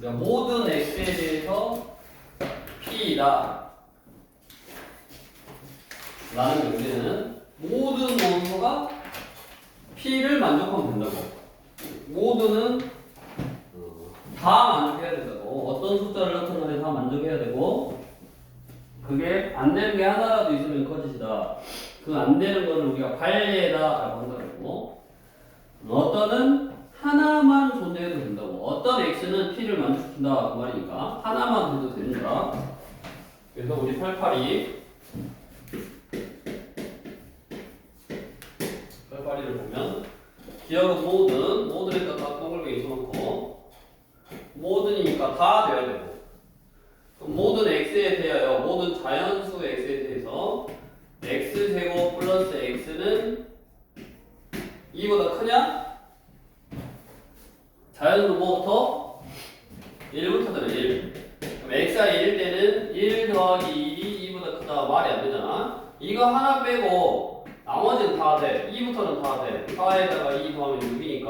그러니까 모든 x에 대해서 p이다 라는 경우에는 모든 원소가 p를 만족하면 된다고. 모두는 다 만족해야 된다고. 어떤 숫자를 넣든 간에 다 만족해야 되고, 그게 안 되는 게 하나라도 있으면 거짓이다. 그 안 되는 거를 우리가 관례다 라고 한다고. 어떤은 하나만 존재해도 된다고. 어떤 x는 p를 만족시킨다 그 말이니까 하나만 해도 된다. 그래서 우리 88이 88이를 보면 기억은 모든에다 다 동글게 있어놓고 모든이니까 다 돼야 되고, 모든 x에 대하여 모든 자연수 x에 대해서 x제곱 플러스 x는 2보다 크냐? 자연수는 뭐부터? 1부터잖아. 1. 그럼 x가 1일 때는 1 더하기 1이 2보다 크다 말이 안 되잖아. 이거 하나 빼고 나머지는 다 돼. 2부터는 다 돼. 4에다가 2 더하면 6이니까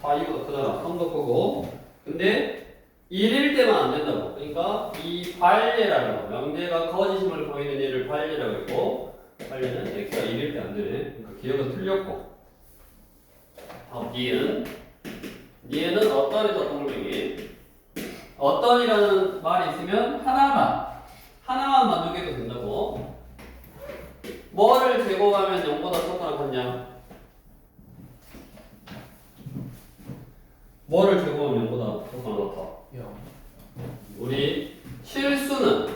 다 2보다 크잖아. 3도 크고. 근데 1일 때만 안 된다고. 그러니까 이 관례라는 거. 명제가 거짓임을 보이는 얘를 관례라고 했고, 관례는 x가 1일 때 안 되네. 그러니까 기억은 틀렸고. 다음 니은 어떤에서 동글뱅이. 어떤이라는 말이 있으면 하나만 만족해도 된다고. 뭐를 제곱하면 0보다 작거나 같냐? 뭐를 제곱하면 0보다 작거나 같아? 우리 실수는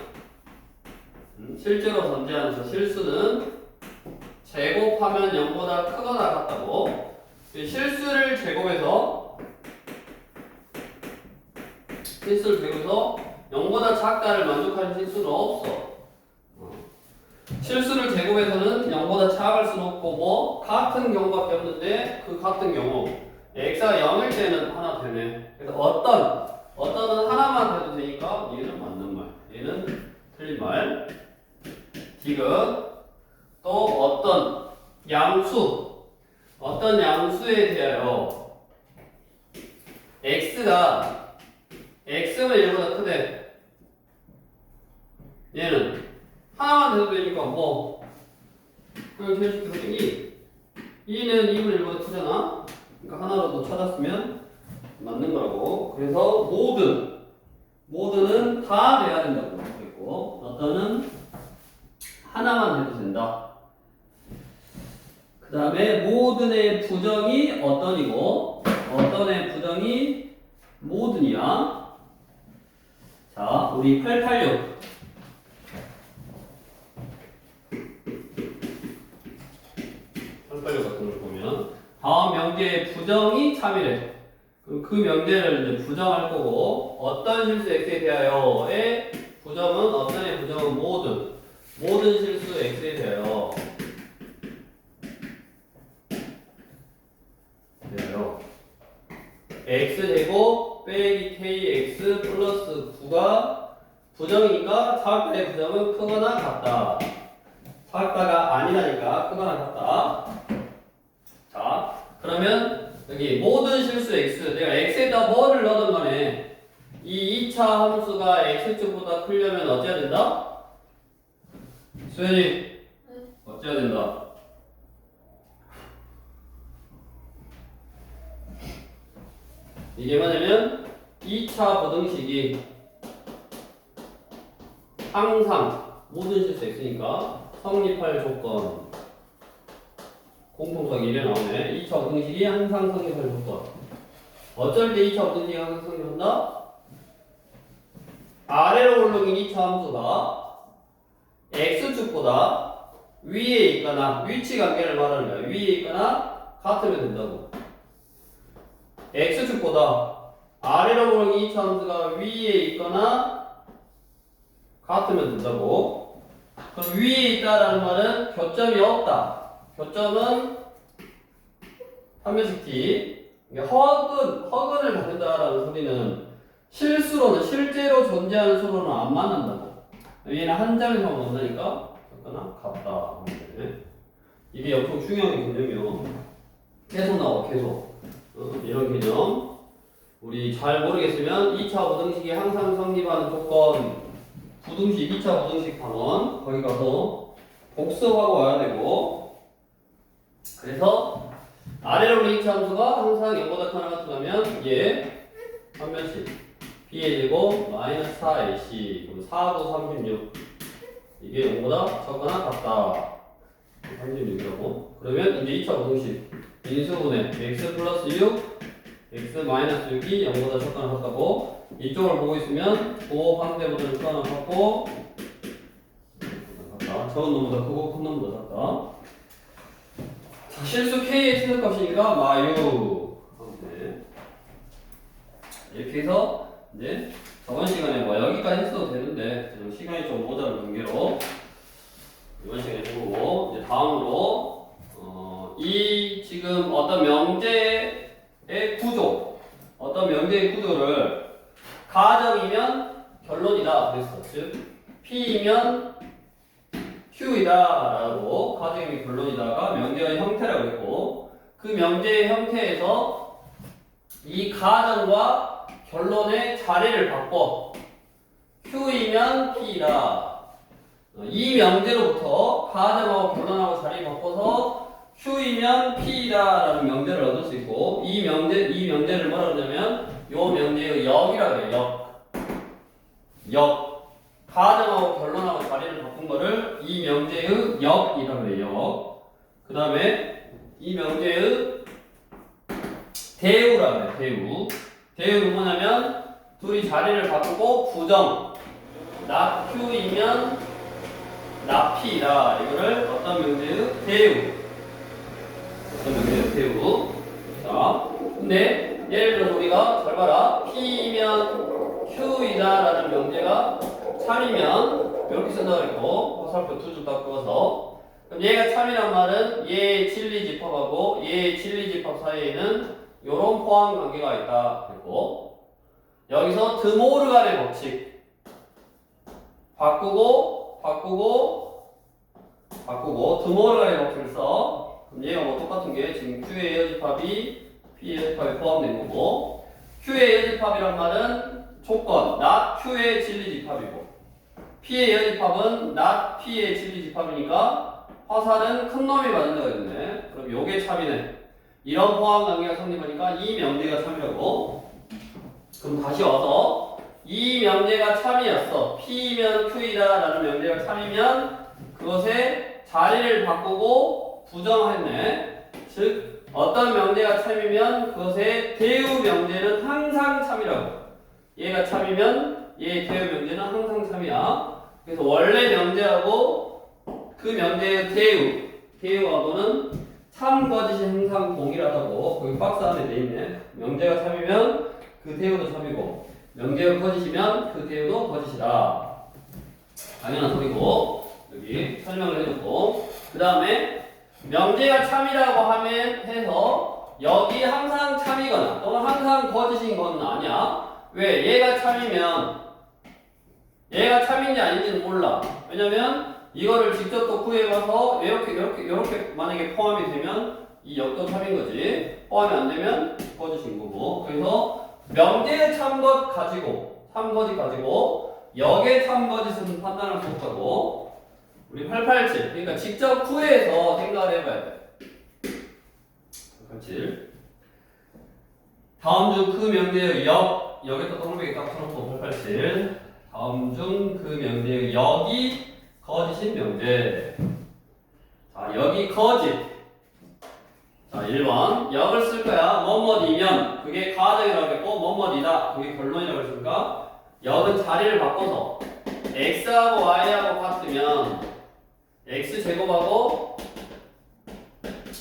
실제로 존재하는 실수는 제곱하면 0보다 크거나 같다고. 실수를 제곱해서 0보다 작다를 만족하는 실수는 없어. 실수를 제곱해서는 0보다 작을 수는 없고 뭐 같은 경우밖에 없는데, 그 같은 경우 x가 0일 때는 하나 되네. 그래서 어떤은 하나만 돼도 되니까 얘는 맞는 말, 얘는 틀린 말. 디귿 또 어떤 양수에 대하여 x가 x면 1보다 크대. 얘는 하나만 돼도 되니까 뭐 그냥 제일 쉽게 생기 2는 2분의 1보다 크잖아. 그러니까 하나라도 찾았으면 맞는 거라고. 그래서 모든은 다 돼야 된다고 했고, 어떤은 하나만 해도 된다. 그 다음에 모든의 부정이 어떤이고 어떤의 부정이 모든이야. 자, 우리 886 같은 걸 보면 다음 명제의 부정이 참이래. 그럼 그 명제를 이제 부정할 거고, 어떤 실수 x에 대하여의 부정은 어떤의 부정은 모든 실수 x에 대하여 x제곱 빼기 kx 플러스 9가 부정이니까 사각다의 부정은 크거나 같다. 사각다가 아니라니까 크거나 같다. 자, 그러면 여기 모든 실수 x, 내가 x에다 뭐를 넣든 간에 이 2차 함수가 x축보다 크려면 어째야 된다? 수현이 어째야 된다? 이게 뭐냐면 2차 부등식이 항상 모든 실수 x니까 성립할 조건, 공통수학 1에 나오네. 2차 부등식이 항상 성립할 조건. 어쩔 때 2차 부등식이 항상 성립한다? 아래로 올라오는 2차 함수가 x축보다 위에 있거나, 위치 관계를 말하는 거야. 위에 있거나 같으면 된다고. x축보다 아래로 보는 2차 함수가 위에 있거나 같으면 된다고. 그럼 위에 있다라는 말은 교점이 없다. 교점은 판별식 t. 허근을 받는다라는 소리는 실제로 존재하는 수로는 안 만난다고. 얘는 한 장에서 만나니까 같거나 같다. 이게 엄청 중요한 개념이요. 계속 나와, 계속. 이런 개념. 우리 잘 모르겠으면 2차 부등식이 항상 성립하는 조건 부등식 2차 부등식 방언 거기 가서 복습하고 와야 되고 그래서 아래로 리치 함수가 항상 0보다 크거나 같으면 얘 한 변씩 b의 제곱 마이너스 4ac 그럼 4도 36 이게 0보다 적거나 같다 36이라고 그러면 이제 2차 부등식 인수분해 x 플러스 6 x 마이너스 6이 0보다 적거나 같다고 이쪽을 보고 있으면 5 반대보다는 크거나 같고 적은 놈보다 크고 큰 놈보다 작다. 자, 실수 k의 최소값이니까 마유 네. 이렇게 해서 이제 저번 시간에 뭐 여기까지 했어도 되는데 지금 시간이 좀 모자란 관계로 이번 시간에 해보고 이제 다음으로 이 지금 어떤 명제의 구조 어떤 명제의 구조를 가정이면 결론이다 그랬어. 즉 P이면 Q이다라고 가정이면 결론이다가 명제의 형태라고 했고 그 명제의 형태에서 이 가정과 결론의 자리를 바꿔 Q이면 P이다. 이 명제로부터 가정하고 결론하고 자리 바꿔서 Q이면 P이다라는 명제를 얻을 수 있고 이 명제를 뭐라 그러냐면 요 명제의 역이라고 해요. 역. 가정하고 결론하고 자리를 바꾼 거를 이 명제의 역이라고 해요. 그 다음에 이 명제의 대우라고 해요. 대우. 대우는 뭐냐면 둘이 자리를 바꾸고 부정. 나 Q이면 나 P다. 이거를 어떤 명제의 대우. 어떤 명제의 대우. 자, 근데 예를 들어서 우리가 잘 봐라. P이면 Q이다라는 명제가 참이면 이렇게 쓴다고 했고 화살표 두 줄 딱 그어서 그럼 얘가 참이란 말은 얘의 진리집합하고 얘의 진리집합 사이에는 요런 포함 관계가 있다 그랬고 여기서 드모르간의 법칙 바꾸고 드모르간의 법칙을 써 그럼 얘가 뭐 똑같은 게 지금 Q의 여집합이 P의 여집합에 포함된 거고 Q의 여집합이란 말은 조건 not Q의 진리집합이고 P의 여집합은 not P의 진리집합이니까 화살은 큰 놈이 맞은 데가 있네. 그럼 요게 참이네. 이런 포함 관계가 성립하니까 이 명제가 참이라고. 그럼 다시 와서 이 명제가 참이었어. P면 Q이다 라는 명제가 참이면 그것의 자리를 바꾸고 부정했네. 즉 어떤 명제가 참이면 그것의 대우 명제는 항상 참이라고. 얘가 참이면 얘의 대우 명제는 항상 참이야. 그래서 원래 명제하고 그 명제의 대우하고는 참 거짓이 항상 동일하다고 거기 박스 안에 돼 있네. 명제가 참이면 그 대우도 참이고 명제가 거짓이면 그 대우도 거짓이다. 당연한 소리고 여기 설명을 해줬고 그 다음에 명제가 참이라고 하면 해서 여기 항상 참이거나 또는 항상 거짓인 건 아니야. 왜? 얘가 참이면 얘가 참인지 아닌지는 몰라. 왜냐면 이거를 직접 또 구해봐서 이렇게 만약에 포함이 되면 이 역도 참인 거지. 포함이 안 되면 거짓인 거고. 그래서 명제의 참것 가지고 참거짓 가지고 역의 참거짓은 판단할 수 없다고. 우리 887 그러니까 직접 구해서 생각을 해봐야 돼. 887 다음 중 그 명제의 여기다 동그랗게 딱 쳐놓고 887 다음 중 그 명제의 역이 거짓인 명제. 자, 여기 거짓. 자, 1번. 역을 쓸 거야. 뭐뭐이면 그게 가정이라고 했고 뭐뭐이다. 그게 결론이라고 했으니까 역은 자리를 바꿔서 x하고 y하고 같으면 x제곱하고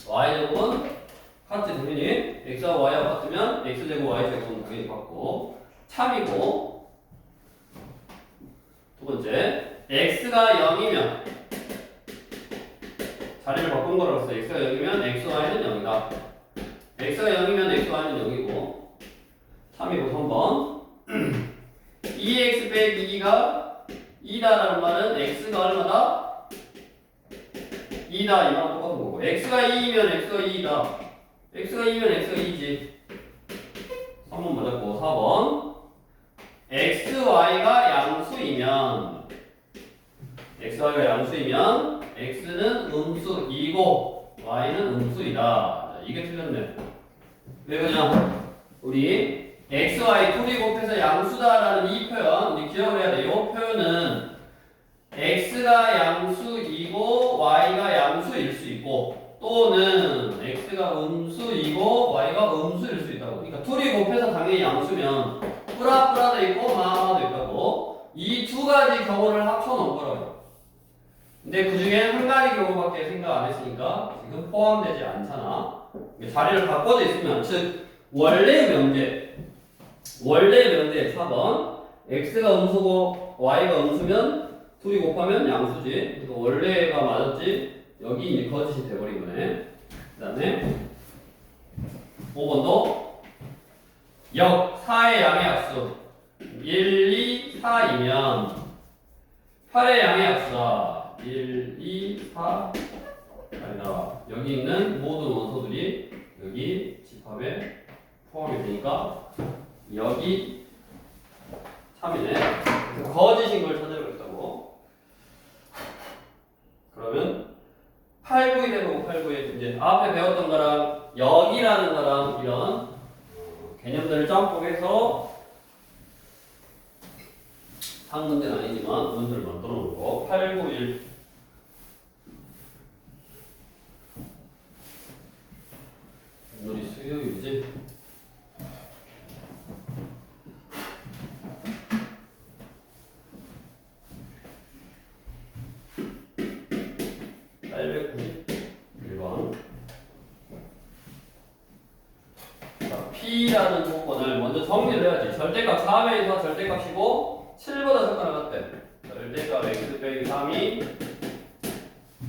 y제곱은 같지 당연히. x하고 y하고 같으면 x제곱 y제곱은 당연히 같고 참이고 두 번째 x가 0이면 자리를 바꾼 거로서 x가 0이면 xy는 0이다. x가 0이면 xy는 0이고 3이고 3번 2x 빼기 2가 2다라는 말은 x가 얼마다? 2다 이 말은 똑같은 거고 x가 2이면 x가 2이다. x가 2면 x가 2지 3번 맞았고 x, y 둘이 곱해서 양수다라는 이 표현 우리 기억을 해야 돼. 이 표현은 x가 양수이고 y가 양수일 수 있고 또는 x가 음수이고 y가 음수일 수 있다고. 그러니까 둘이 곱해서 당연히 양수면 뿌라뿌라도 있고 마마도 있다고. 이 두 가지 경우를 합쳐놓은 거라고. 근데 그 중에 한 가지 경우밖에 생각 안 했으니까 지금 포함되지 않잖아. 자리를 바꿔져 있으면 즉 원래 명제 4번 x가 음수고 y가 음수면 둘이 곱하면 양수지. 그러니까 원래가 맞았지. 여기 이제 거짓이 돼버린 거네. 그 다음에 5번도 역 4의 양의 약수 1, 2, 4이면 8의 양의 약수다. 1, 2, 4 아니다. 여기 있는 모든 원소들이 여기 집합에 포함이 되니까 여기 3이네. 그래서 거짓인 걸 찾으려고 했다고. 그러면 8, 9이 되고 8, 9에 이제 앞에 배웠던 거랑 여기라는 거랑 이런 개념들을 짬뽕해서 한 문제는 아니지만 문제를 만들어 놓고 8, 9, 1 오늘이 수요일이지? P라는 조건을 먼저 정리를 해야지. 절대값 4배에서 절대값이고 7보다 작거나 같대. 절대값 x 빼기 3이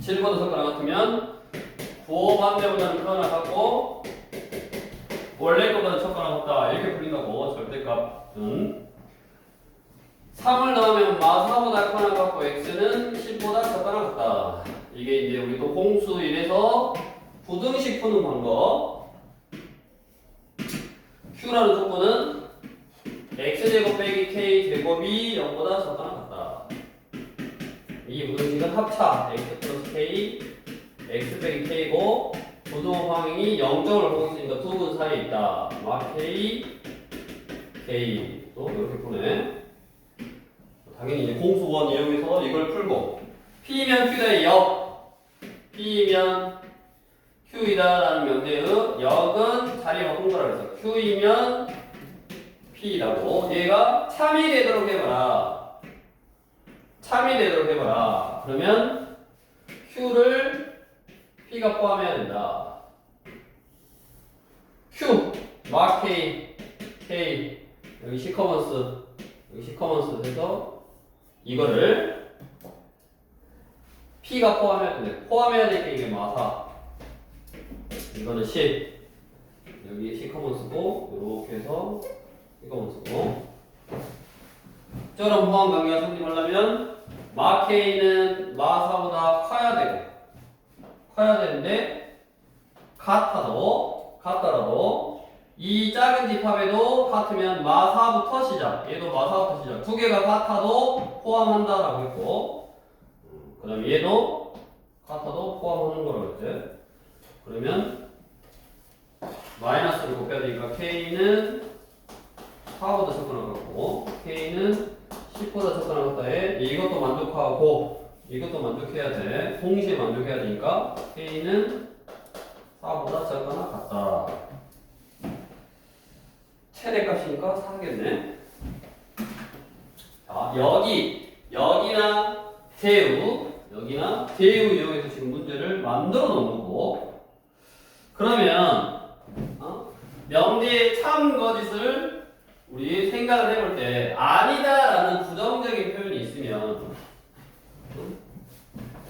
7보다 작거나 같으면 부호 반대보다는 크거나 같고 원래 거보다 작거나 같다. 이렇게 풀린다고. 절대값은 3을 넣으면 마4보다 크거나 같고 x는 10보다 작거나 같다. 이게 이제 우리도 공수 1에서 부등식 푸는 방법. Q라는 조건은 x제곱 빼기 k제곱이 0보다 작거나 같다. 이 부등식은 합차 x 플러스 k, x 빼기 k고 부등호 방향이 0점을 보고 있으니까 두 분 사이에 있다. 막 k, k 또 이렇게 푸네. 당연히 이제 공수원 이용해서 이걸 풀고 P면 Q의 역, P면 Q이다라는 명제의 역은 자리 바꾼 거라 그랬어. Q이면 P라고. 얘가 참이 되도록 해봐라. 참이 되도록 해봐라. 그러면 Q를 P가 포함해야 된다. Q, 마 K, K, 여기 시커먼스, 여기 시커먼스 해서 이거를 P가 포함해야 된다. 포함해야 될 게 이게 마사. 이거는 10 여기 시커먼스고 이렇게 해서 시커먼스고 저런 포함 관계가 성립하려면 마 K는 마 4보다 커야 되는데 같더라도 이 작은 집합에도 같으면 마 4부터 시작 얘도 마 4부터 시작 두 개가 같아도 포함한다라고 했고 그 다음에 얘도 같아도 포함하는 거라고 했지. 그러면 마이너스를 곱해야 되니까 K는 4보다 작거나 같고 K는 10보다 작거나 같다에 이것도 만족하고 이것도 만족해야 돼. 동시에 만족해야 되니까 K는 4보다 작거나 같다. 최대값이니까 4겠네. 자, 여기나 대우 이용해서 지금 문제를 만들어 놓은 거고 그러면 명제의 참 거짓을 우리 생각을 해볼 때 아니다라는 부정적인 표현이 있으면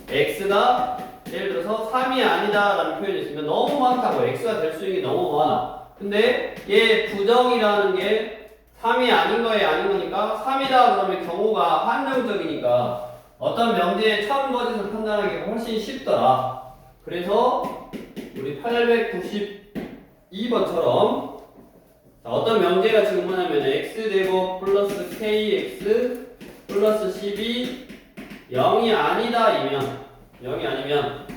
x가 예를 들어서 3이 아니다라는 표현이 있으면 너무 많다고 x가 될 수 있는 게 너무 많아. 근데 얘 부정이라는 게 3이 아닌 거에 아닌 거니까 3이다 그러면 경우가 한정적이니까 어떤 명제의 참 거짓을 판단하기가 훨씬 쉽더라. 그래서 우리 892번처럼 어떤 명제가 지금 뭐냐면 x제곱 플러스 kx 플러스 10이 0이 아니다이면 0이 아니면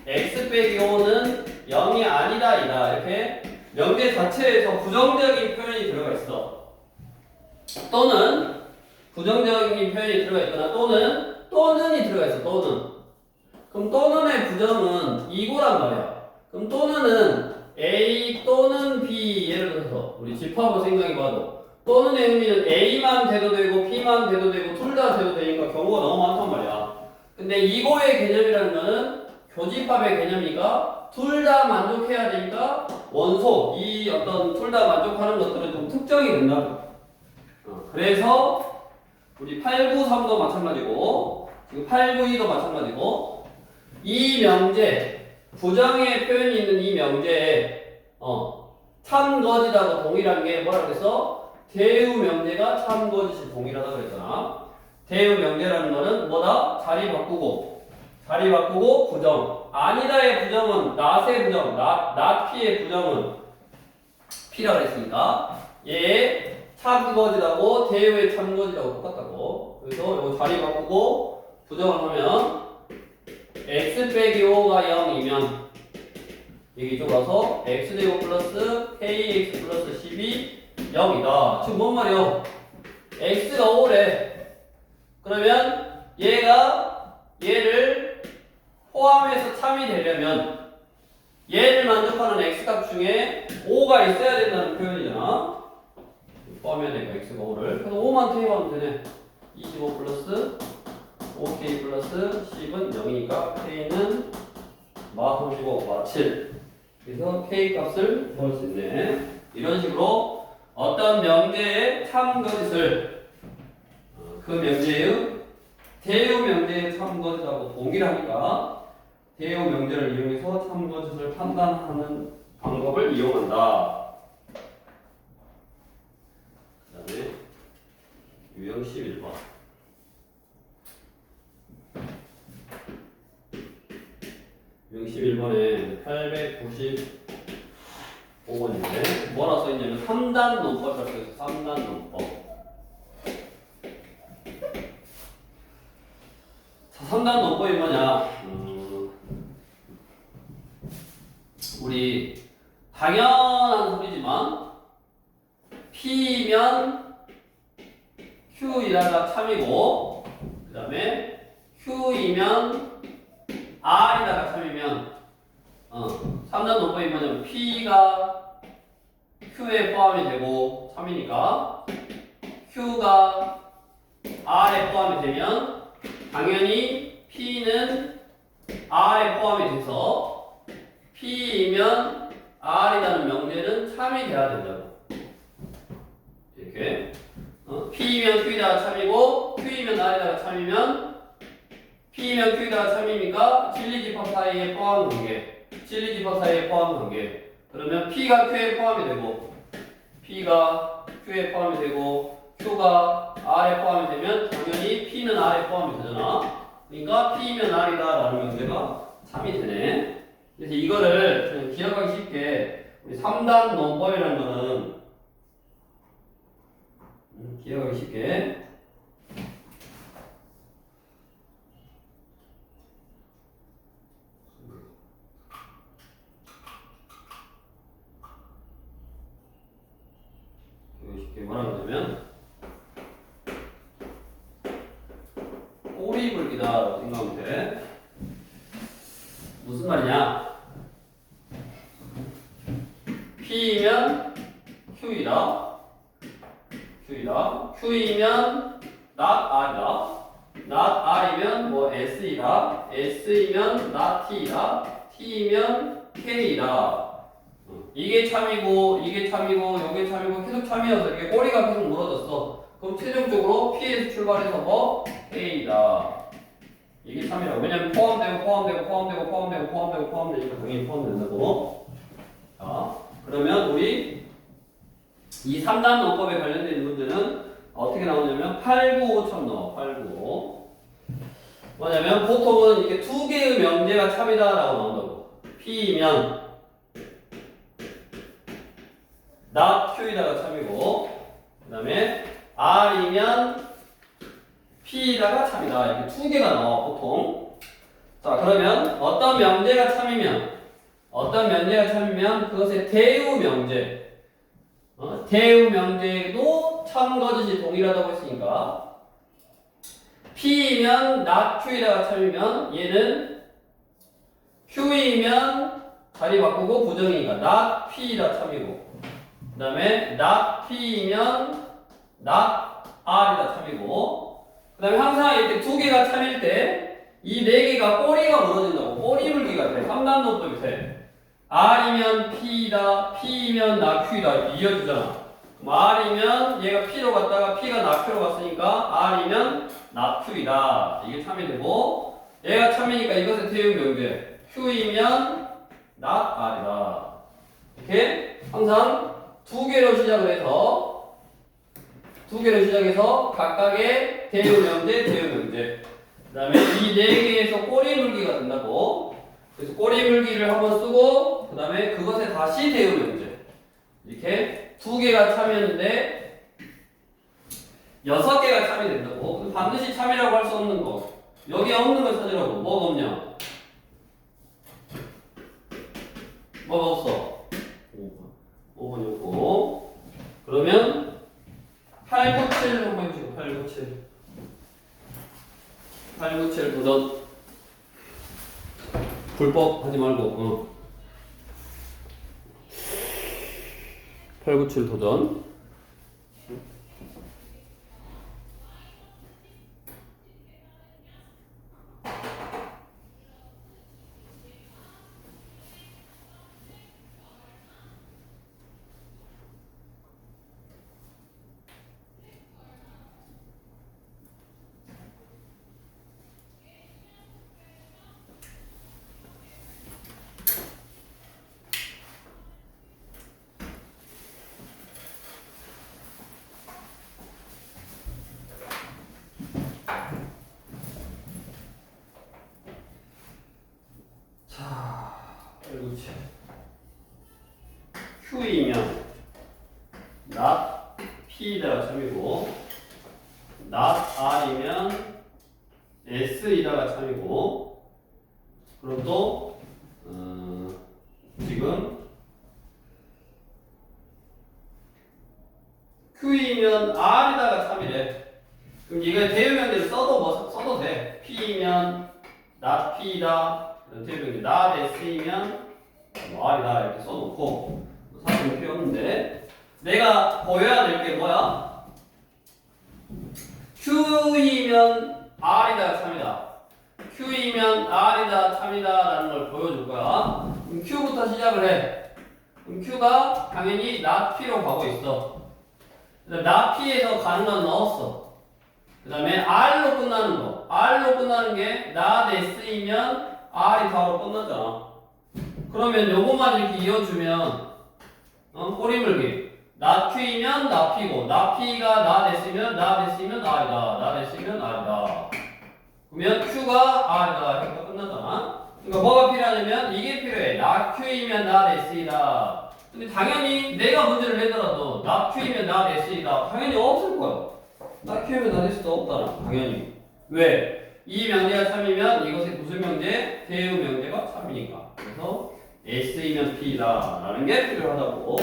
x 빼기 5는 0이 아니다이다 이렇게 명제 자체에서 부정적인 표현이 들어가 있어. 또는 부정적인 표현이 들어가 있거나 또는이 들어가 있어. 또는. 그럼 또는의 부정은 이고란 말이야. 그럼 또는은 A 또는 B 예를 들어서 우리 집합으로 생각해봐도 또는의 의미는 A만 돼도 되고 B만 돼도 되고 둘 다 돼도 되니까 경우가 너무 많단 말이야. 근데 이고의 개념이라는 거는 교집합의 개념이니까 둘 다 만족해야 되니까 원소 이 어떤 둘 다 만족하는 것들은 좀 특정이 된다. 그래서 우리 893도 마찬가지고 지금 892도 마찬가지고 이 명제 부정의 표현이 있는 이 명제에 참거짓하고 동일한 게 뭐라 그랬어? 대우 명제가 참거짓이 동일하다 그랬잖아. 대우 명제라는 거는 뭐다? 자리 바꾸고 부정. 아니다의 부정은 not의 부정, not p의 부정은 p라 그랬으니까 얘 참거짓하고 대우의 참거짓하고 똑같다고. 그래서 이거 자리 바꾸고 부정을 하면 x 빼기 5가 0이면 여기 이쪽으로 와서 x제곱 플러스 kx 플러스 10이 0이다. 지금 뭔 말이야? x가 5래. 그러면 얘를 포함해서 참이 되려면 얘를 만족하는 x값 중에 5가 있어야 된다는 표현이잖아. 포함해야 되니까 x가 5를. 그래서 5만 대입하면 되네. 25 플러스 5k 플러스 10은 0이니까 k는 마 35, 마 7. 그래서 k 값을 구할 수 있네. 이런 식으로 어떤 명제의 참거짓을 그 명제의 대우 명제의 참거짓하고 동일하니까 대우 명제를 이용해서 참거짓을 판단하는 방법을 이용한다. 그 다음에 유형 11번. 유형 11번에 895번인데 뭐라 써있냐면 3단 논법이라고 써있어. 3단 논법. 자, 3단 논법이 뭐냐? 우리 당연한 소리지만 P면 Q이라가 참이고 그 다음에 Q이면 R이다가 참이면 3단 논법이 뭐냐면 P가 Q에 포함이 되고 참이니까 Q가 R에 포함이 되면 당연히 P는 R에 포함이 돼서 P이면 R이라는 명제는 참이 돼야 된다고. 이렇게 P이면 Q이다가 참이고 Q이면 R이다가 참이면 P이면 Q이다가 참이니까 진리집합 사이에 포함 관계. 진리집합 사이에 포함 관계. 그러면 P가 Q에 포함이 되고 P가 Q에 포함이 되고 Q가 R에 포함이 되면 당연히 P는 R에 포함이 되잖아. 그러니까 P면 R이다라는 명제가 참이 되네. 그래서 이거를 기억하기 쉽게 우리 3단 논법이라는 거는 기억하기 쉽게 뭐라 그러냐면 꼬리불기다라고 생각하면 돼. 무슨 말이냐? P이면 Q이다. Q이면 not R이다. not R이면 뭐 S이다. S이면 not T이다. T이면 K이다. 이게 참이고 이게 참이고 요게 참이고 계속 참이어서 이렇게 꼬리가 계속 물어졌어. 그럼 최종적으로 P에서 출발해서 뭐 K이다. 이게 참이라고. 왜냐면 포함되니까 당연히 포함된다고. 자, 그러면 우리 이 3단 논법에 관련된 문제는 어떻게 나오냐면 895처럼 나와. 895. 뭐냐면 보통은 이게 두 개의 명제가 참이다라고 나온다고. P이면 not Q이다가 참이고 그 다음에 R이면 P이다가 참이다. 이렇게 두 개가 나와 보통. 자, 그러면 어떤 명제가 참이면 그것의 대우 명제 대우 명제도 참거짓이 동일하다고 했으니까 P이면 not Q에다가 참이면 얘는 Q이면 자리 바꾸고 부정이니까 not P이다 참이고 그 다음에 not P이면 not R이다 참이고 그 다음에 항상 이렇게 두 개가 참일 때 이 네 개가 꼬리가 무너진다고 꼬리 물기가 돼 3단노법이 돼 R이면 P이다 P이면 not Q이다 이어주잖아 그럼 R이면 얘가 P로 갔다가 P가 not Q로 갔으니까 R이면 not Q이다 이게 참이 되고 얘가 참이니까 이것의 대응 명제 Q이면 not R이다 이렇게 항상 두 개로 시작해서 각각의 대응 명제 대응 명제 그 다음에 이 네 개에서 꼬리 물기가 된다고 그래서 꼬리 물기를 한번 쓰고 그 다음에 그것에 다시 대응 명제 이렇게 두 개가 참이었는데 6개가 참이 된다고 반드시 참이라고 할 수 없는 거 여기에 없는 걸 찾으라고 뭐가 없냐 뭐가 없어 5번이 없고 그러면 8, 9, 7 한번 해주시고 8, 9, 7 8, 9, 7 도전 불법 하지 말고 8, 9, 7 도전 Q이면 not P이다가 참이고 not R이면 S이다가 참이고 그럼 또 지금 Q이면 R이다가 참이래 그럼 이거 대응명제를 써도 돼 P이면 not P이다 대응명제 not S이면 R이다 이렇게 써놓고 사실 필요 없는데 내가 보여야 될 게 뭐야? Q이면 R이다 참이다 Q이면 R이다 참이다 라는 걸 보여줄 거야 그럼 Q부터 시작을 해 그럼 Q가 당연히 not P로 가고 있어 그 다음에 not P에서 가는 건 넣었어 그 다음에 R로 끝나는 게 not S이면 R이 바로 끝나잖아 그러면 요것만 이렇게 이어주면 꼬리물기 not Q이면 not P고 not P가 not S이면 R이다 not S이면 R이다 그러면 Q가 R이다 이렇게 끝나잖아 그러니까 뭐가 필요하냐면 이게 필요해 not Q이면 not S이다 근데 당연히 내가 문제를 내더라도 not Q이면 not S이다 당연히 없을 거야 not Q이면 not S도 없잖아 당연히 왜? 이 명제가 참이면 이것의 무슨 명제? 대응 명제가 참이니까 그래서 S이면 P다 라는 게 필요하다고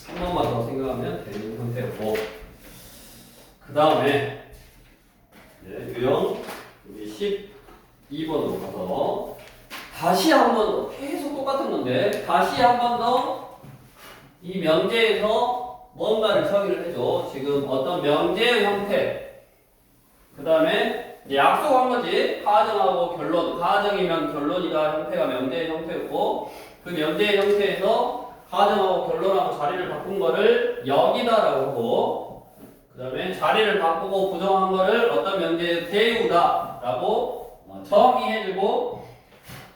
한 번만 더 생각하면 되는 상태고 그 다음에 유형 우리 12번으로 가서 다시 한 번 더 계속 똑같은 건데 다시 한 번 더 이 명제에서 뭔가를 처리를 해줘 지금 어떤 명제의 형태 그 다음에 약속한 거지 가정하고 결론 가정이면 결론이다 형태가 명제의 형태였고 그 명제의 형태에서 가정하고 결론하고 자리를 바꾼 거를 여기다라고 하고 그 다음에 자리를 바꾸고 부정한 거를 어떤 명제의 대우다라고 정의해주고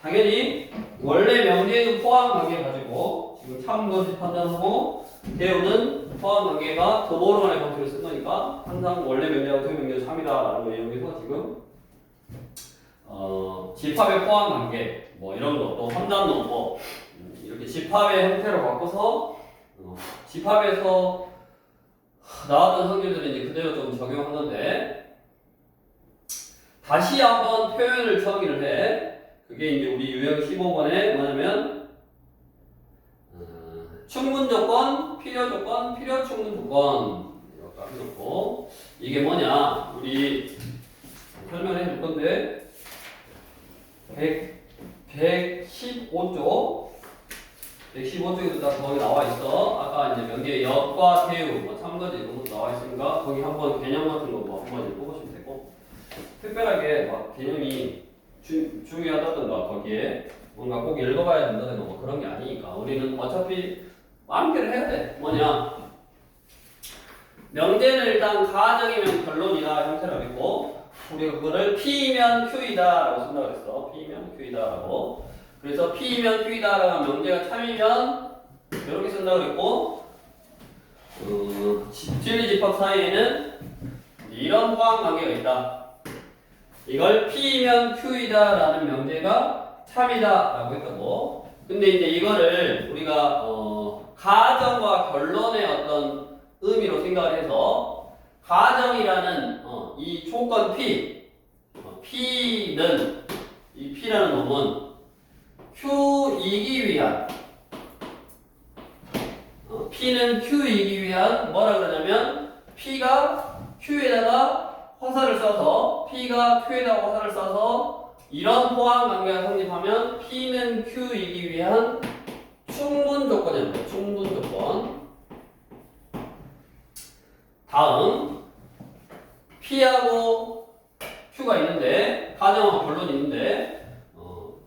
당연히 원래 명제의 포함 관계 가지고 지금 참거짓 판단하고 대우는 포함 관계가 도보로 간의 관계를 쓴 거니까 항상 원래 명제하고 대우 명제가 참이다라는 거 이용해서 지금 집합의 포함 관계 뭐 이런 거 또 3단노 뭐 이렇게 집합의 형태로 바꿔서 집합에서 나왔던 성질들을 이제 그대로 좀 적용하는데 다시 한번 표현을 정의를 해. 그게 이제 우리 유형 15번에 뭐냐면 충분 조건, 필요 조건, 필요 충분 조건. 이렇게 해놓고 이게 뭐냐? 우리 설명해 줄 건데 115쪽 115쪽에도 다 거기 나와 있어. 아까 이제 명제 역과 대우, 뭐 참거지 이런 것도 나와 있으니까 거기 한번 개념 같은 거 뭐 한번 읽어보시면 되고 특별하게 막 개념이 중요하다던가 거기에 뭔가 꼭 읽어봐야 된다든가 뭐 그런 게 아니니까 우리는 어차피 암기를 해야 돼. 뭐냐? 명제는 일단 가정이면 결론이다 형태라고 했고 우리가 그거를 P면 Q이다 라고 쓴다고 했어. P면 Q이다 라고. 그래서 P면 Q이다 라고 명제가 참이면 이렇게 쓴다고 그랬고 진리집합 사이에는 이런 포함 관계가 있다. 이걸 P면 Q이다 라는 명제가 참이다 라고 했다고. 근데 이제 이거를 우리가 가정과 결론의 어떤 의미로 생각을 해서 가정이라는 이 조건 P는 이 P라는 놈은 Q이기 위한 P는 Q이기 위한 뭐라 그러냐면 P가 Q에다가 화살을 쏴서 P가 Q에다가 화살을 쏴서 이런 포함 관계가 성립하면 P는 Q이기 위한 충분 조건입니다. 충분 조건. 다음 P하고 Q가 있는데 가정하고 결론이 있는데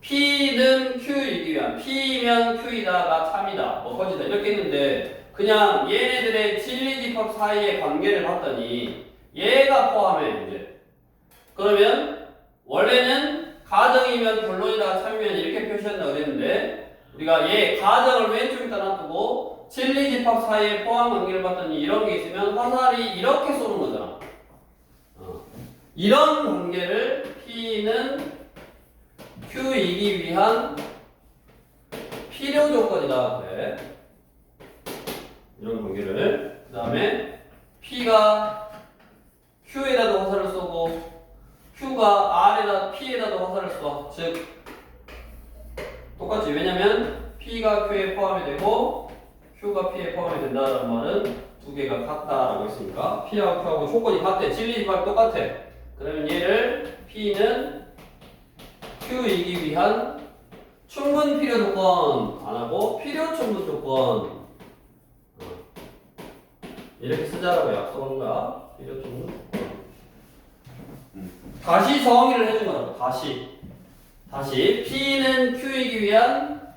P는 Q이기 위한 P면 Q이다가 참이다 뭐 거지다 이렇게 있는데 그냥 얘네들의 진리집합 사이의 관계를 봤더니 얘가 포함해 이제 그러면 원래는 가정이면 결론이다가 참이면 이렇게 표시한다고 그랬는데 우리가 얘 가정을 왼쪽에다 놔두고 진리집합 사이의 포함 관계를 봤더니 이런 게 있으면 화살이 이렇게 쏘는 거잖아. 이런 관계를 P는 Q이기 위한 필요 조건이다. 그래. 이런 관계를. 그 다음에 P가 Q에다도 화살을 쏘고 Q가 P에다도 화살을 쏘. 즉 똑같지. 왜냐면 P가 Q에 포함이 되고 Q가 P에 포함이 된다는 말은 두 개가 같다라고 했으니까 P하고 Q하고 조건이 같아. 진리집합이 똑같아. 그러면 얘를 P는 Q이기 위한 충분 필요 조건 안 하고 필요 충분 조건 이렇게 쓰자라고 약속한 거야. 필요 충분 조건. 다시 정의를 해준 거라고. 다시 P는 Q이기 위한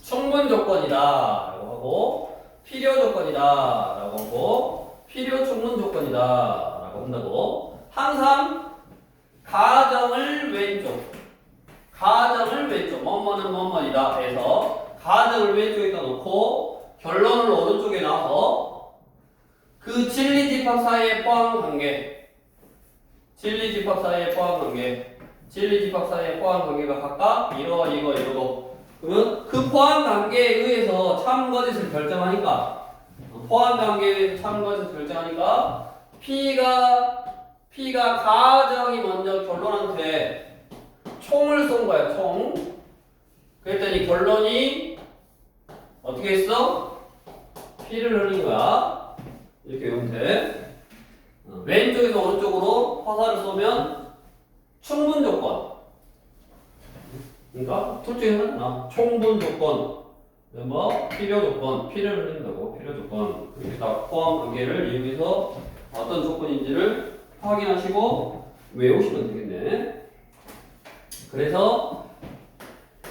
충분 조건이다 라고 하고 필요 조건이다 라고 하고 필요 충분 조건이다 라고 한다고. 항상 가정을 왼쪽 뭐뭐는 뭐뭐이다 해서 가정을 왼쪽에다 놓고 결론을 오른쪽에 놔서 그 진리집합 사이의 포함 관계 진리집합 사이의 포함 관계가 각각 이러고 그러면 그 포함 관계에 의해서 참거짓을 결정하니까 P가 가정이 먼저 결론한테 총을 쏜 거야. 총. 그랬더니 결론이 어떻게 했어? P를 흘린 거야. 이렇게 외우면 돼. 왼쪽에서 오른쪽으로 화살을 쏘면 충분 조건. 그러니까 둘 중에 하나. 충분 조건. 뭐 필요 조건. P를 흘린다고. 필요 조건. 이렇게 다 포함 관계를 이용해서 어떤 조건인지를 확인하시고 외우시면 되겠네. 그래서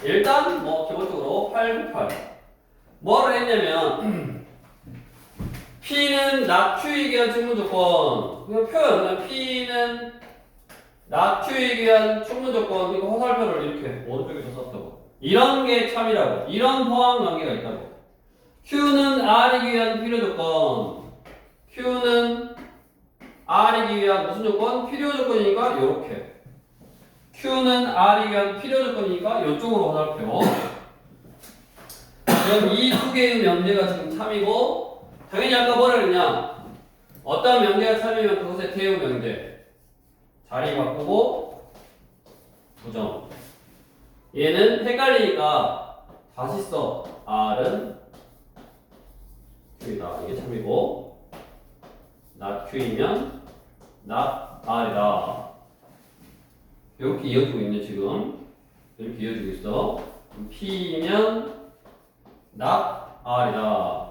일단 뭐 기본적으로 8, 9, 8 뭐를 했냐면 P는 낙Q이기 위한 충분 조건. 그냥 표현. P는 낙Q이기 위한 충분 조건. 그리고 화살표를 이렇게 오른쪽에서 썼다고. 이런 게 참이라고. 이런 포함 관계가 있다고. Q는 R이기 위한 필요 조건. Q는 R이기 위한 무슨 조건? 필요 조건이니까 요렇게. Q는 R이기 위한 필요 조건이니까 이쪽으로 화살표. 그럼 이 두 개의 명제가 지금 참이고 당연히 아까 뭐라 그랬냐? 어떤 명제가 참이면 그것의 대우 명제. 자리 바꾸고 부정. 얘는 헷갈리니까 다시 써. R은 Q이다. 이게 참이고 not Q이면 not R이다. 이렇게 이어지고 있네 지금. 이렇게 이어지고 있어. P이면 not R이다.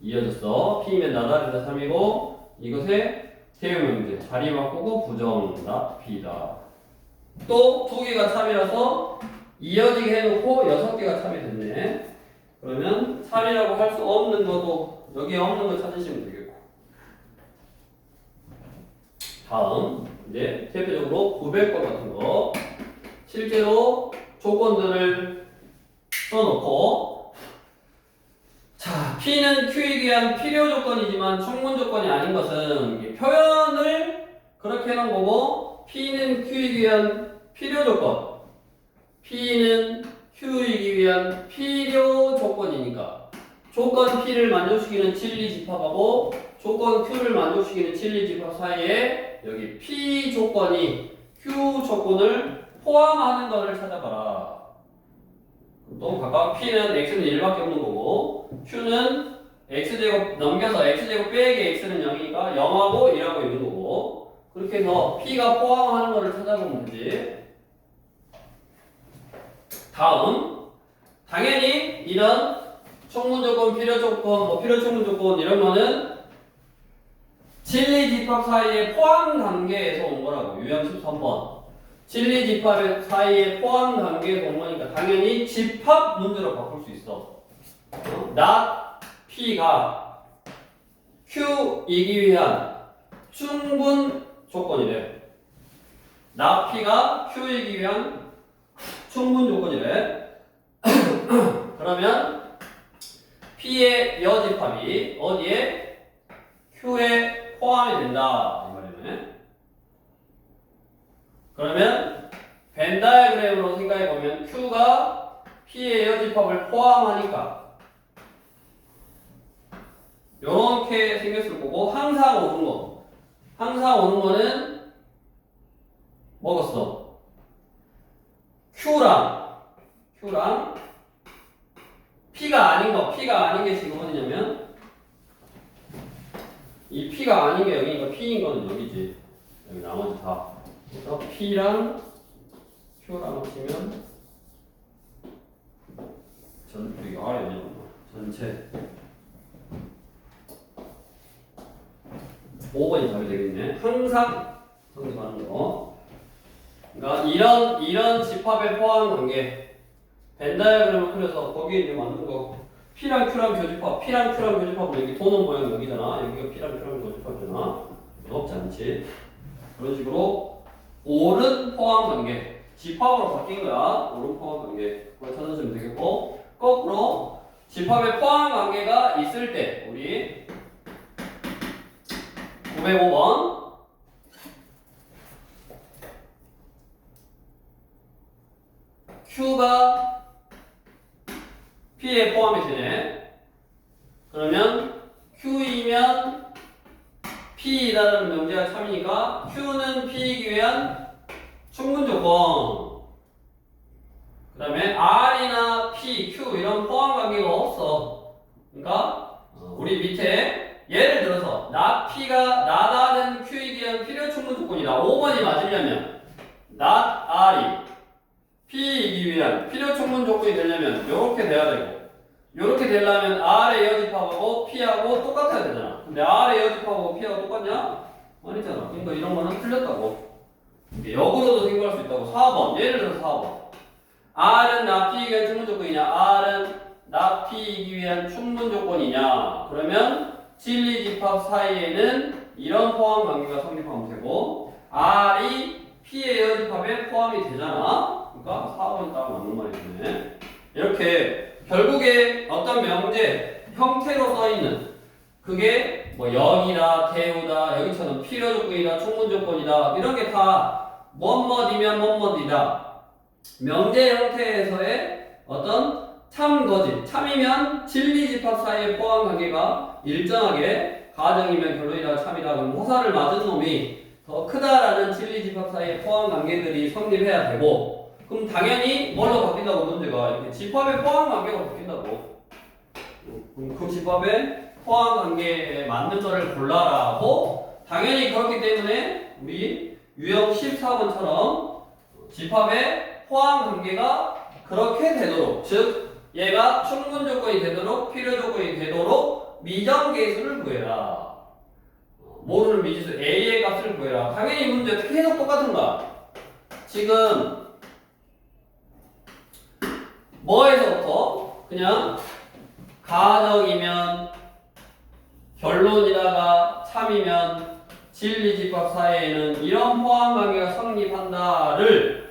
이어졌어. P면 not R이다 3이고 이것의 대응 문제 자리 바꾸고 부정 not P다. 또 두 개가 참이라서 이어지게 해놓고 6개가 참이 됐네. 그러면 참이라고 할 수 없는 것도 여기에 없는 거 찾으시면 되겠고. 다음 이제 대표적으로 구별법 같은 거 실제로 조건들을 써놓고 자 P는 Q에 의한 필요 조건이지만 충분 조건이 아닌 것은 표현을 그렇게 해놓은 거고 P는 Q에 의한 필요 조건 P는 Q이기 위한 필요 조건이니까 조건 P를 만족시키는 진리집합하고 조건 Q를 만족시키는 진리집합 사이에 여기 P 조건이 Q 조건을 포함하는 것을 찾아봐라. 또 각각 P는 X는 1밖에 없는 거고 Q는 X제곱 넘겨서 X제곱 빼기 X는 0이니까 0하고 1하고 있는 거고 그렇게 해서 P가 포함하는 것을 찾아보면 되지. 다음 당연히 이런 총문조건, 필요조건, 필요총문조건 이런 거는 진리집합 사이의 포함 단계에서 온 거라고. 유형 13번 진리집합 사이의 포함 단계에서 온 거니까 당연히 집합 문제로 바꿀 수 있어. not P가 Q이기 위한 충분 조건이래. not P가 Q이기 위한 충분 조건이래. 그러면 P의 여집합이 어디에? Q에 포함이 된다 이 말이네. 그러면 벤 다이어그램으로 생각해보면 Q가 P의 여집합을 포함하니까 요렇게 생겼을 거고 항상 오는 거 항상 오는 거는 뭐겠어? Q랑 P가 아닌 거, P가 아닌 게 지금 어디냐면 이 P가 아닌 게 여기니까 P인 거는 여기지. 여기 나머지 다. 그래서 P랑 Q랑 합치면 여기 아래 있는 거 전체 5번이 답이 되겠네. 항상 성립하는 거. 그러니까 이런 집합의 포함 관계 벤 다이어그램을 그려서 거기에 이제 맞는 거 P랑 Q랑 교집합 P랑 Q랑 교집합은 여기 도는 모양 여기잖아. 여기가 P랑 Q랑 교집합이잖아. 어렵지 않지. 그런 식으로 옳은 포함 관계 집합으로 바뀐 거야. 옳은 포함 관계 그걸 찾아주면 되겠고 거꾸로 집합의 포함 관계가 있을 때 우리 905번 Q가 P에 포함이 되네. 그러면 Q이면 P이다라는 명제가 참이니까 Q는 P이기 위한 충분 조건. 그 다음에 R이나 P, Q 이런 포함 관계가 없어. 그러니까 우리 밑에 예를 들어서 not P가 나다는 Q이기 위한 필요 충분 조건이다. 5번이 맞으려면 not R이 P이기 위한 필요 충분 조건이 되려면 이렇게 돼야 되고 이렇게 되려면 R의 여집합하고 P하고 똑같아야 되잖아. 근데 R의 여집합하고 P하고 똑같냐? 아니잖아. 그러니까 이런 거는 틀렸다고. 역으로도 생각할 수 있다고. 4번 예를 들어서 4번 R은 not P이기 위한 충분 조건이냐 R은 not P이기 위한 충분 조건이냐 그러면 진리집합 사이에는 이런 포함 관계가 성립하면 되고 R이 P의 여집합에 포함이 되잖아. 그러니까 4번이 딱 맞는 말이네. 이렇게 결국에 어떤 명제 형태로 써있는 그게 뭐 역이다, 대우다, 여기처럼 필요 조건이다, 충분 조건이다 이런 게 다 뭐뭐이면 뭐뭐이다. 명제 형태에서의 어떤 참거짓, 참이면 진리집합 사이의 포함 관계가 일정하게 가정이면 결론이다, 참이다 그럼 호사를 맞은 놈이 더 크다라는 진리집합 사이의 포함 관계들이 성립해야 되고 그럼 당연히 뭘로 바뀐다고 문제가 이렇게 집합의 포함 관계가 바뀐다고. 그럼 그 집합의 포함 관계에 맞는 거를 골라라고 당연히 그렇기 때문에 우리 유형 14번처럼 집합의 포함 관계가 그렇게 되도록 즉 얘가 충분 조건이 되도록 필요 조건이 되도록 미정계수를 구해라. 모르는 미지수 a의 값을 구해라. 당연히 문제 계속 똑같은가? 지금 뭐에서부터 그냥 가정이면 결론이다가 참이면 진리 집합 사이에는 이런 포함 관계가 성립한다를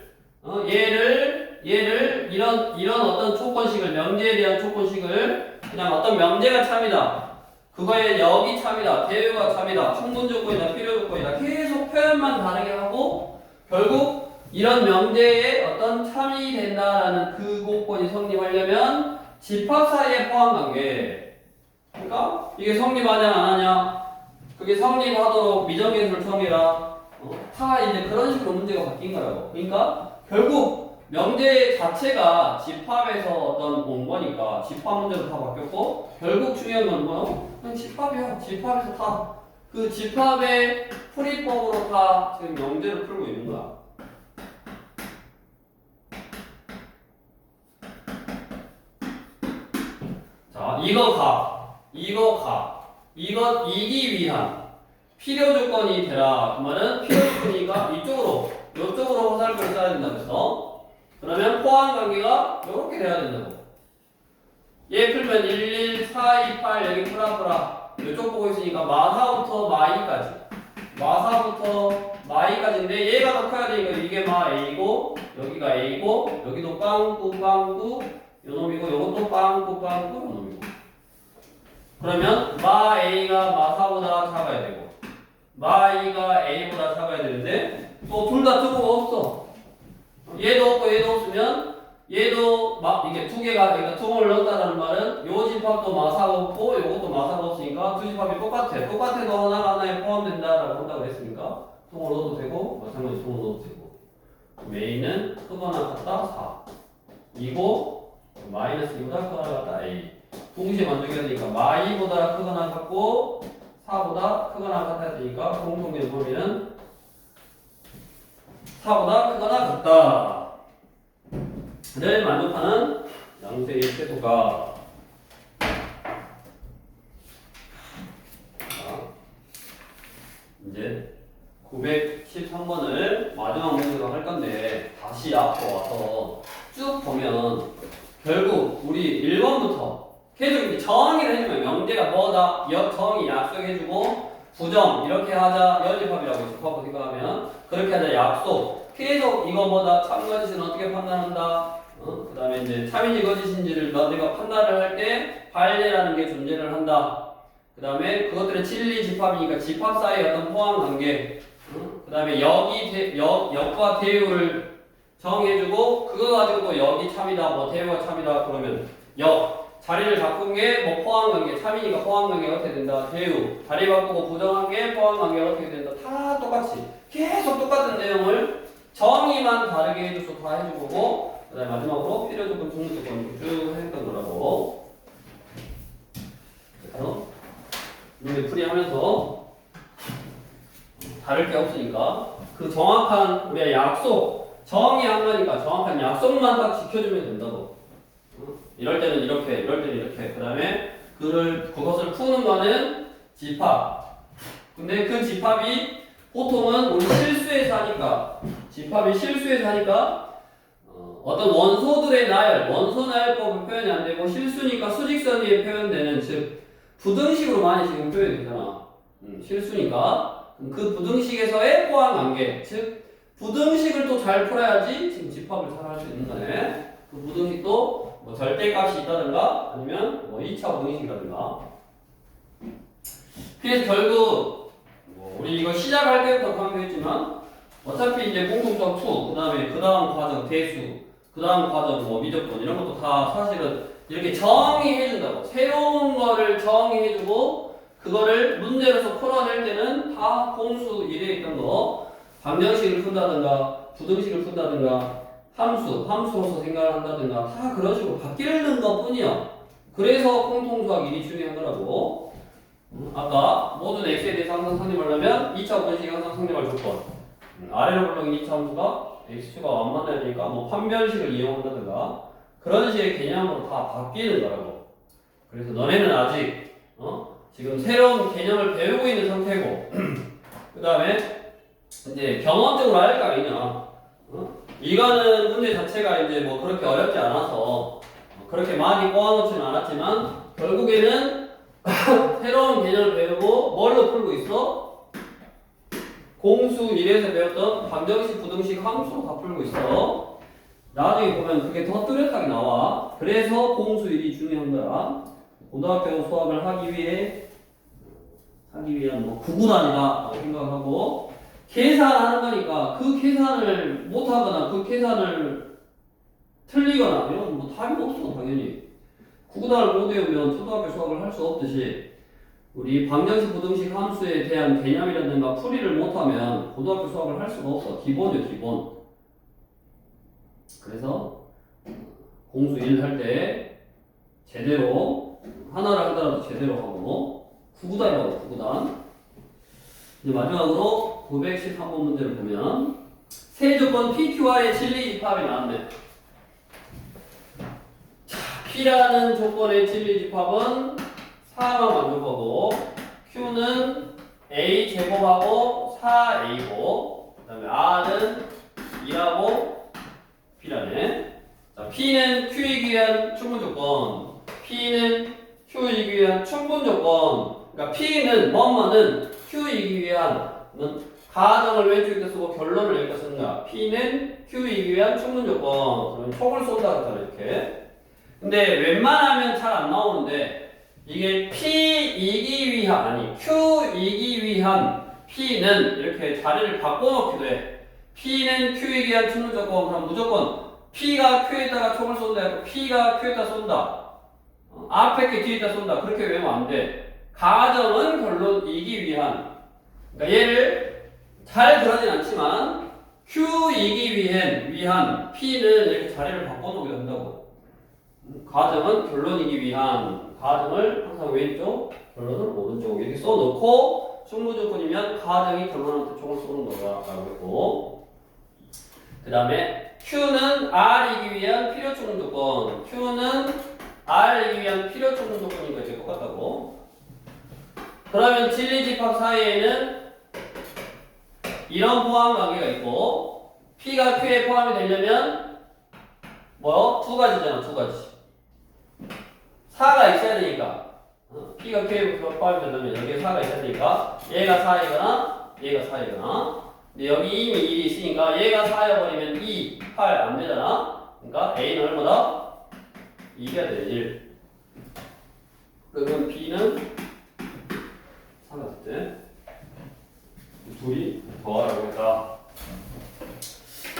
얘를 이런 어떤 조건식을 명제에 대한 조건식을 그냥 어떤 명제가 참이다. 그거에 여기 참이다. 대유가 참이다. 충분 조건이다. 필요 조건이다. 계속 표현만 다르게 하고 결국 이런 명제에 어떤 참이 된다라는 그 조건이 성립하려면 집합 사이의 포함 관계. 그러니까 이게 성립하냐 안 하냐. 그게 성립하도록 미정계수를 정해라. 다 이제 그런 식으로 문제가 바뀐 거라고. 그러니까 결국 명제 자체가 집합에서 어떤 온 거니까 집합 문제로 다 바뀌었고 결국 중요한 건 뭐요? 그냥 집합이야. 집합에서 다 그 집합의 풀이법으로 다 지금 명제를 풀고 있는 거야. 자, 이거 이기 위한 필요 조건이 되라. 그 말은 필요 조건이가 이쪽으로 화살표를 써야 된다고 했어. 그러면 포함 관계가 이렇게 돼야 된다고. 얘 풀면 1, 4, 2, 8 여기 풀어보라. 이쪽 보고 있으니까 마사부터 마이까지인데 얘가 더 커야 되니까 이게 마 A고 여기가 A고 여기도 빵꾸 요놈이고 요것도 빵꾸 요놈이고. 그러면 마 A가 마사보다 작아야 되고 마 A가 A보다 작아야 되는데 또 둘 다 뜨거가 없어. 얘도 없고 얘도 없으면 얘도 이게 두 개가 그러니까 통을 넣었다는 말은 요 집합도 마사가 없고 요것도 마사가 없으니까 두 집합이 똑같아도 하나에 포함된다라고 한다고 했으니까 통을 넣어도 되고 마찬가지로 통을 넣어도 되고 A는 크거나 같다 4 이고 마이너스 2보다 크거나 같다 A 동시에 만족해야 되니까 마이보다 크거나 같고 4보다 크거나 같아야 되니까 공통된 범위는 4보다 크거나 같다 를 만족하는 양수의 최소가. 자, 이제 913번을 마지막 문제로 할 건데 다시 앞으로 와서 쭉 보면 결국 우리 1번부터 계속 이렇게 정의를 해주면 명제가 뭐다 정의 약속해주고 부정 이렇게 하자 연립합이라고 집합고 생각하면 그렇게 하자 약속 계속 이거 뭐다 참거짓은 어떻게 판단한다 그 다음에 이제 참인지 거짓인지를 너네가 판단을 할 때 발례라는 게 존재를 한다. 그 다음에 그것들의 진리 집합이니까 집합 사이의 어떤 포함 관계. 그 다음에 역과 대유를 정해주고 그거 가지고 또 역이 참이다, 뭐 대유가 참이다 그러면 자리를 바꾼 게 뭐 포함 관계, 참이니까 포함 관계가 어떻게 된다. 대유 자리 바꾸고 부정한 게 포함 관계가 어떻게 된다. 다 똑같이 계속 똑같은 내용을 정의만 다르게 해줘서 다 해줄 거고. 그 다음에 마지막으로 필요 조건, 충분 조건 쭉 했던 거라고. 그래서 문제 풀이하면서 다를 게 없으니까 그 정확한 우리의 약속 정의한 거니까 정확한 약속만 딱 지켜주면 된다고. 이럴 때는 이렇게, 이럴 때는 이렇게. 그 다음에 그것을 푸는 거는 집합. 근데 그 집합이 보통은 우리 실수에서 하니까 어떤 원소들의 나열, 원소 나열법은 표현이 안 되고 실수니까 수직선 위에 표현되는 즉 부등식으로 많이 지금 표현이 되잖아. 실수니까 그 부등식에서의 포함 관계, 즉 부등식을 또 잘 풀어야지 지금 집합을 잘 할 수 있는 거네. 그 부등식도 뭐 절대값이 있다든가 아니면 뭐 2차 부등식이라든가. 그래서 결국 우리 이거 시작할 때부터 강조했지만 어차피 이제 공통점 2, 그 다음 과정 대수, 그 다음 과정 뭐 미적분 이런 것도 다 사실은 이렇게 정의해준다고. 새로운 거를 정의해주고 그거를 문제로서 풀어낼 때는 다 공수 이래 있던 거 방정식을 푼다든가 부등식을 푼다든가 함수로서 생각을 한다든가 다 그런 식으로 바뀌는 것 뿐이야. 그래서 공통수학 일이 중요한 거라고. 아까 모든 x에 대해서 항상 성립하려면 2차 분식 항상 성립할 조건. 아래로 불러긴 2차 함수가 x축과 안 만나야 되니까 뭐 판별식을 이용한다든가 그런 식의 개념으로 다 바뀌는 거라고. 그래서 너네는 아직 지금 새로운 개념을 배우고 있는 상태고 그 다음에 이제 경험적으로 할 거 아니냐. 이거는 문제 자체가 이제 뭐 그렇게 어렵지 않아서 그렇게 많이 꼬아놓지는 않았지만 결국에는 새로운 개념을 배우고 뭘로 풀고 있어? 공수 1에서 배웠던 방정식, 부등식, 함수로 다 풀고 있어. 나중에 보면 그게 더 뚜렷하게 나와. 그래서 공수 1이 중요한 거야. 고등학교 수학을 하기 위한 뭐 구구단이다 생각을 하고 계산하는 거니까 그 계산을 못하거나 그 계산을 틀리거나 이런 뭐 답이 없어 당연히. 구구단을 못 외우면 초등학교 수학을 할 수 없듯이 우리 방정식, 부등식, 함수에 대한 개념이라든가 풀이를 못하면 고등학교 수학을 할 수가 없어. 기본이요 기본. 그래서 공수 1 할 때 제대로 하나를 하더라도 제대로 하고 구구단이라고 구구단. 이제 마지막으로 913번 문제를 보면 세 조건 PQ와의 진리집합이 나왔네. 자, P라는 조건의 진리집합은 4만 만족하고 Q는 A 제곱하고 4A고 그 다음에 R은 2하고 B라네. 자, P는 Q이기 위한 충분조건, P는 Q이기 위한 충분조건. 그러니까 P는 뭐뭐는 Q이기 위한 가정을 왼쪽에 쓰고 결론을 여기다 쓴다. P는 Q이기 위한 충분조건. 그러면 촉을 쏜다 그랬잖아 이렇게. 근데 웬만하면 잘 안 나오는데 이게 P이기 위한 아니 Q이기 위한 P는 이렇게 자리를 바꿔놓기도 해. P는 Q이기 위한 충분조건. 그럼 무조건 P가 Q에다가 촉을 쏜다 해서 P가 Q에다 쏜다. 앞에 게 뒤에다 쏜다. 그렇게 외우면 안 돼. 가정은 결론이기 위한. 그러니까 얘를 잘 그러진 않지만 Q이기 위한 P는 이렇게 자리를 바꿔놓기도 한다고. 가정은 결론이기 위한. 가정을 항상 왼쪽, 결론은 오른쪽 이렇게 써놓고 충분조건이면 가정이 결론한테 촉을 쏘는 거다라고 했고 그 다음에 Q는 R이기 위한 필요 충분조건. Q는 R이기 위한 필요 충분조건이니까 이제 똑같다고. 그러면 진리집합 사이에는 이런 포함 관계가 있고 P가 Q에 포함이 되려면 뭐? 두 가지잖아 두 가지. 4가 있어야 되니까 P가 Q에 포함이 되려면 여기에 4가 있어야 되니까 얘가 4이거나 얘가 4이거나 근데 여기 이미 1이 있으니까 얘가 4여버리면 2, 8 안 되잖아. 그러니까 A는 얼마다? 2가 돼 1. 그러면 B는 3가 됐대. 둘이 더하라고 했다.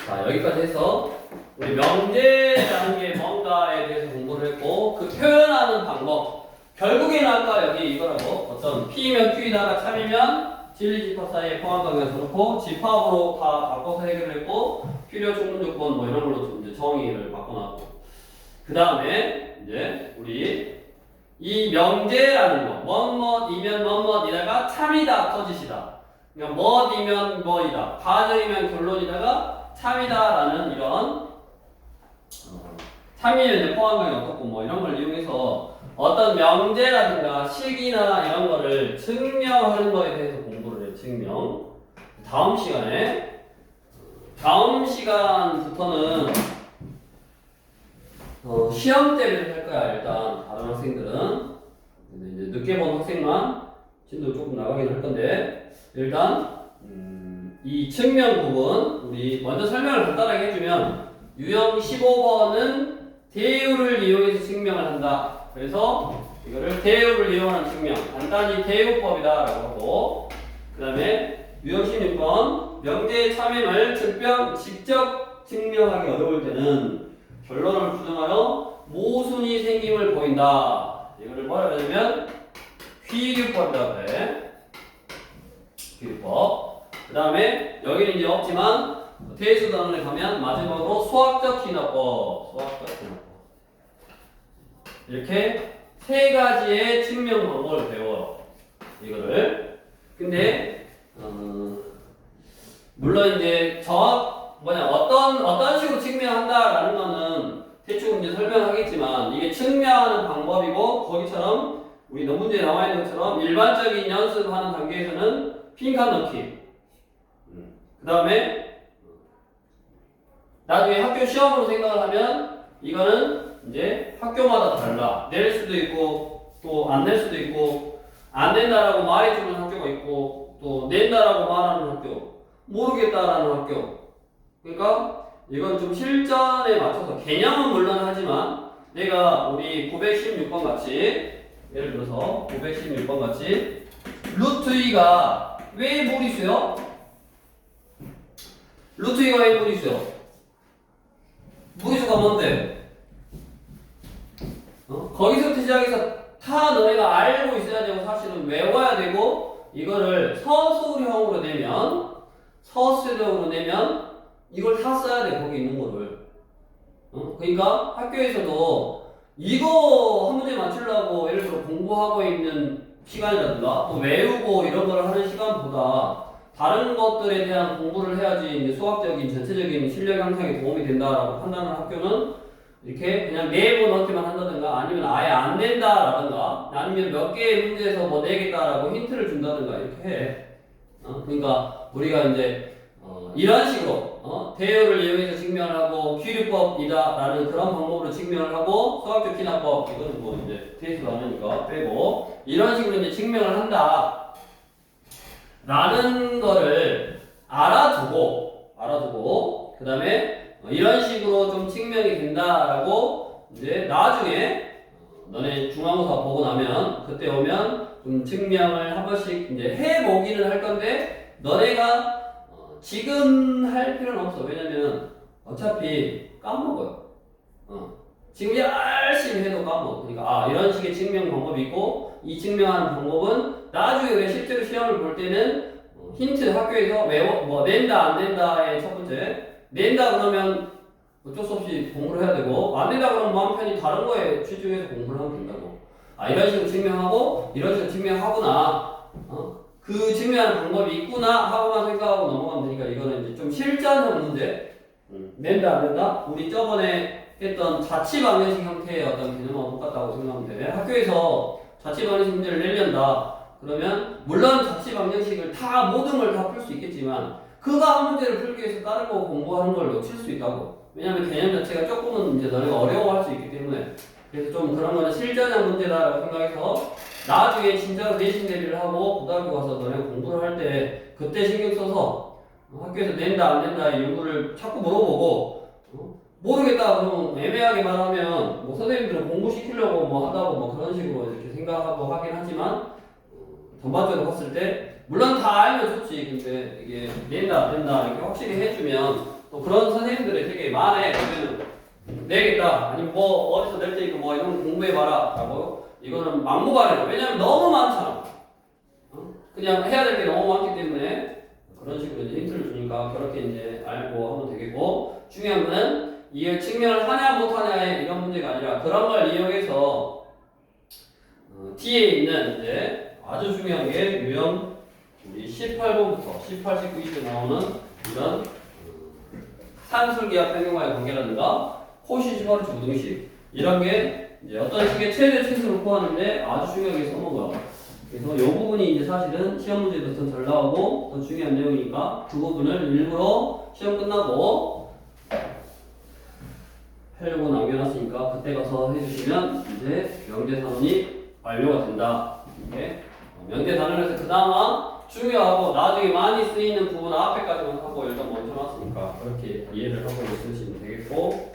자 여기까지 해서 우리 명제라는 게 뭔가에 대해서 공부를 했고 그 표현하는 방법 결국에는 아까 여기 이거라고 어떤 P면 Q이다가 참이면 진리집합 사이에 포함관계가 좋고 집합으로 다 바꿔서 해결을 했고 필요 충분조건 뭐 이런 걸로 이제 정의를 바꿔놨고 그 다음에 이제 우리 이 명제라는 거 뭐뭐이면 뭐뭐이다가 참이다 거짓이다. 그러니까 뭐이면 뭐이다 가정이면 결론이다가 참이다라는 이런 참이면 이제 포함관계 어떻고 뭐 이런 걸 이용해서 어떤 명제라든가 식이나 이런 거를 증명하는 거에 대해서 공부를 해. 증명. 다음 시간부터는 시험 때문에 할 거야. 일단 다른 학생들은 근데 이제 늦게 본 학생만 진도 조금 나가긴 할 건데 일단 이 증명 부분 우리 먼저 설명을 간단하게 해주면 유형 15번은 대우를 이용해서 증명을 한다. 그래서 이거를 대우를 이용하는 증명, 간단히 대우법이다라고 하고 그 다음에 유형 16번 명제의 참임을 직접 증명하기 어려울 때는 결론을 부정하여 모순이 생김을 보인다. 이거를 뭐라 그러냐면 귀규법이라고 그래. 귀규법. 그 다음에 여기는 이제 없지만 대수단원에 가면 마지막으로 수학적 진화법. 이렇게 세 가지의 증명 방법을 배워요. 이거를. 근데 물론 이제 어떤 식으로 측명한다라는 거는 대충 이제 설명하겠지만 이게 측명하는 방법이고 거기처럼 우리 논문지에 나와 있는 것처럼 일반적인 연습하는 단계에서는 빈칸 넣기. 그 다음에 나중에 학교 시험으로 생각을 하면 이거는 이제 학교마다 달라. 낼 수도 있고 또 안 낼 수도 있고 안 된다라고 말해주는 학교가 있고 또 낸다라고 말하는 학교, 모르겠다라는 학교. 그러니까 이건 좀 실전에 맞춰서 개념은 물론 하지만 내가 우리 916번 같이 예를 들어서 916번 같이 루트 2가 왜 무리수요? 루트 2가 왜 무리수요? 무리수가 뭔데? 거기서부터 시작해서 다 너네가 알고 있어야 되고 사실은 외워야 되고 이거를 서술형으로 내면 이걸 다 써야 돼. 거기 있는 거를. 그러니까 학교에서도 이거 한 문제 맞추려고 예를 들어 공부하고 있는 시간이라든가 또 외우고 이런 걸 하는 시간보다 다른 것들에 대한 공부를 해야지 이제 수학적인 전체적인 실력 향상에 도움이 된다라고 판단하는 학교는 이렇게 그냥 네번 넣기만 한다든가 아니면 아예 안 낸다라든가 아니면 몇 개의 문제에서 뭐 내겠다라고 힌트를 준다든가 이렇게 해. 그러니까 우리가 이제 이런 식으로 대열을 이용해서 증명을 하고 귀류법이다라는 그런 방법으로 증명을 하고 수학적 기납법 이거는 뭐 이제 뒤에서 나오니까 빼고 이런 식으로 이제 증명을 한다 라는 거를 알아두고 그 다음에 이런 식으로 좀 증명이 된다라고 이제 나중에 너네 중간고사 보고 나면 그때 오면 좀 증명을 한 번씩 이제 해보기는 할 건데 너네가 지금 할 필요는 없어. 왜냐면 어차피 까먹어요. 지금 열심히 해도 까먹어. 그러니까 이런 식의 증명 방법이 있고 이 증명하는 방법은 나중에 왜 실제로 시험을 볼 때는 힌트 학교에서 뭐 낸다 안 낸다의 첫 번째 낸다 그러면 어쩔 수 없이 공부를 해야 되고 안 된다 그러면 마음 편히 다른 거에 집중해서 공부를 하면 된다고. 이런 식으로 증명하고 이런 식으로 증명하구나. 그 증명하는 방법이 있구나 하고만 생각하고 넘어가면 되니까 이거는 이제 좀 실전형 문제. 낸다 안 된다? 우리 저번에 했던 자취방정식 형태의 어떤 개념하고 똑같다고 생각하면 돼. 학교에서 자취방정식 문제를 내려다 그러면 물론 자취방정식을 다 모든 걸 다 풀 수 있겠지만 그거 한 문제를 풀기 위해서 다른 거 공부하는 걸 놓칠 수 있다고. 왜냐하면 개념 자체가 조금은 이제 너네가 어려워할 수 있기 때문에 그래서 좀 그런 거는 실전형 문제다라고 생각해서 나중에 진짜로 내신 대비를 하고 고등학교 가서 너네가 공부를 할 때 그때 신경 써서 학교에서 낸다 안 낸다의 요구를 자꾸 물어보고 모르겠다 그러면 애매하게 말하면 뭐 선생님들은 공부시키려고 뭐 한다고 뭐 그런 식으로 이렇게 생각하고 하긴 하지만 전반적으로 봤을 때 물론 다 알면 좋지. 근데 이게 낸다 안 낸다 이렇게 확실히 해주면 또 그런 선생님들이 되게 많아. 그러면 내겠다 아니면 뭐 어디서 낼 테니까 뭐 이런 거 공부해봐라 라고 이거는 막무가내로. 왜냐면 너무 많잖아. 그냥 해야 될 게 너무 많기 때문에 그런 식으로 이제 힌트를 주니까 그렇게 이제 알고 하면 되겠고 중요한 거는 이걸 증명을 하냐 못하냐의 이런 문제가 아니라 그런 걸 이용해서 T에 있는 이제 아주 중요한 게 유형 우리 18번부터 18, 19, 20에 나오는 이런 산술기와 평형과의 관계라든가 코시, 시바르츠, 우등식 이런 게 이제 어떤 식의 최대 최소를 구하는데 아주 중요하게 써먹어요. 그래서 이 부분이 이제 사실은 시험 문제도 더 잘 나오고 더 중요한 내용이니까 그 부분을 일부러 시험 끝나고 하려고 남겨놨으니까 그때 가서 해주시면 이제 명대산원이 완료가 된다. 이게 명대산원에서 그 다음 중요하고 나중에 많이 쓰이는 부분 앞에까지만 하고 일단 먼저 놨으니까 그렇게 이해를 하고 있으시면 되겠고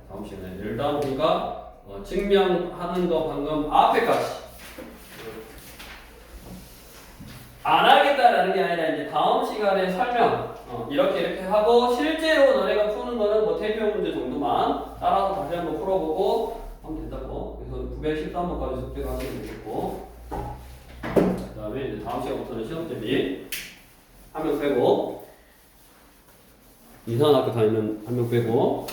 다음 시간에 일단 우리가 증명하는 거 방금 앞에까지 안 하겠다라는 게 아니라 이제 다음 시간에 설명 이렇게 하고 실제로 너네가 푸는 거는 뭐 대표 문제 정도만 따라서 다시 한번 풀어보고 하면 된다고. 그래서 913번까지 숙제가 하시면 되겠고 그 다음에 이제 다음 시간부터는 시험 대비 한 명 빼고 이상한 학교 다니면 한 명 빼고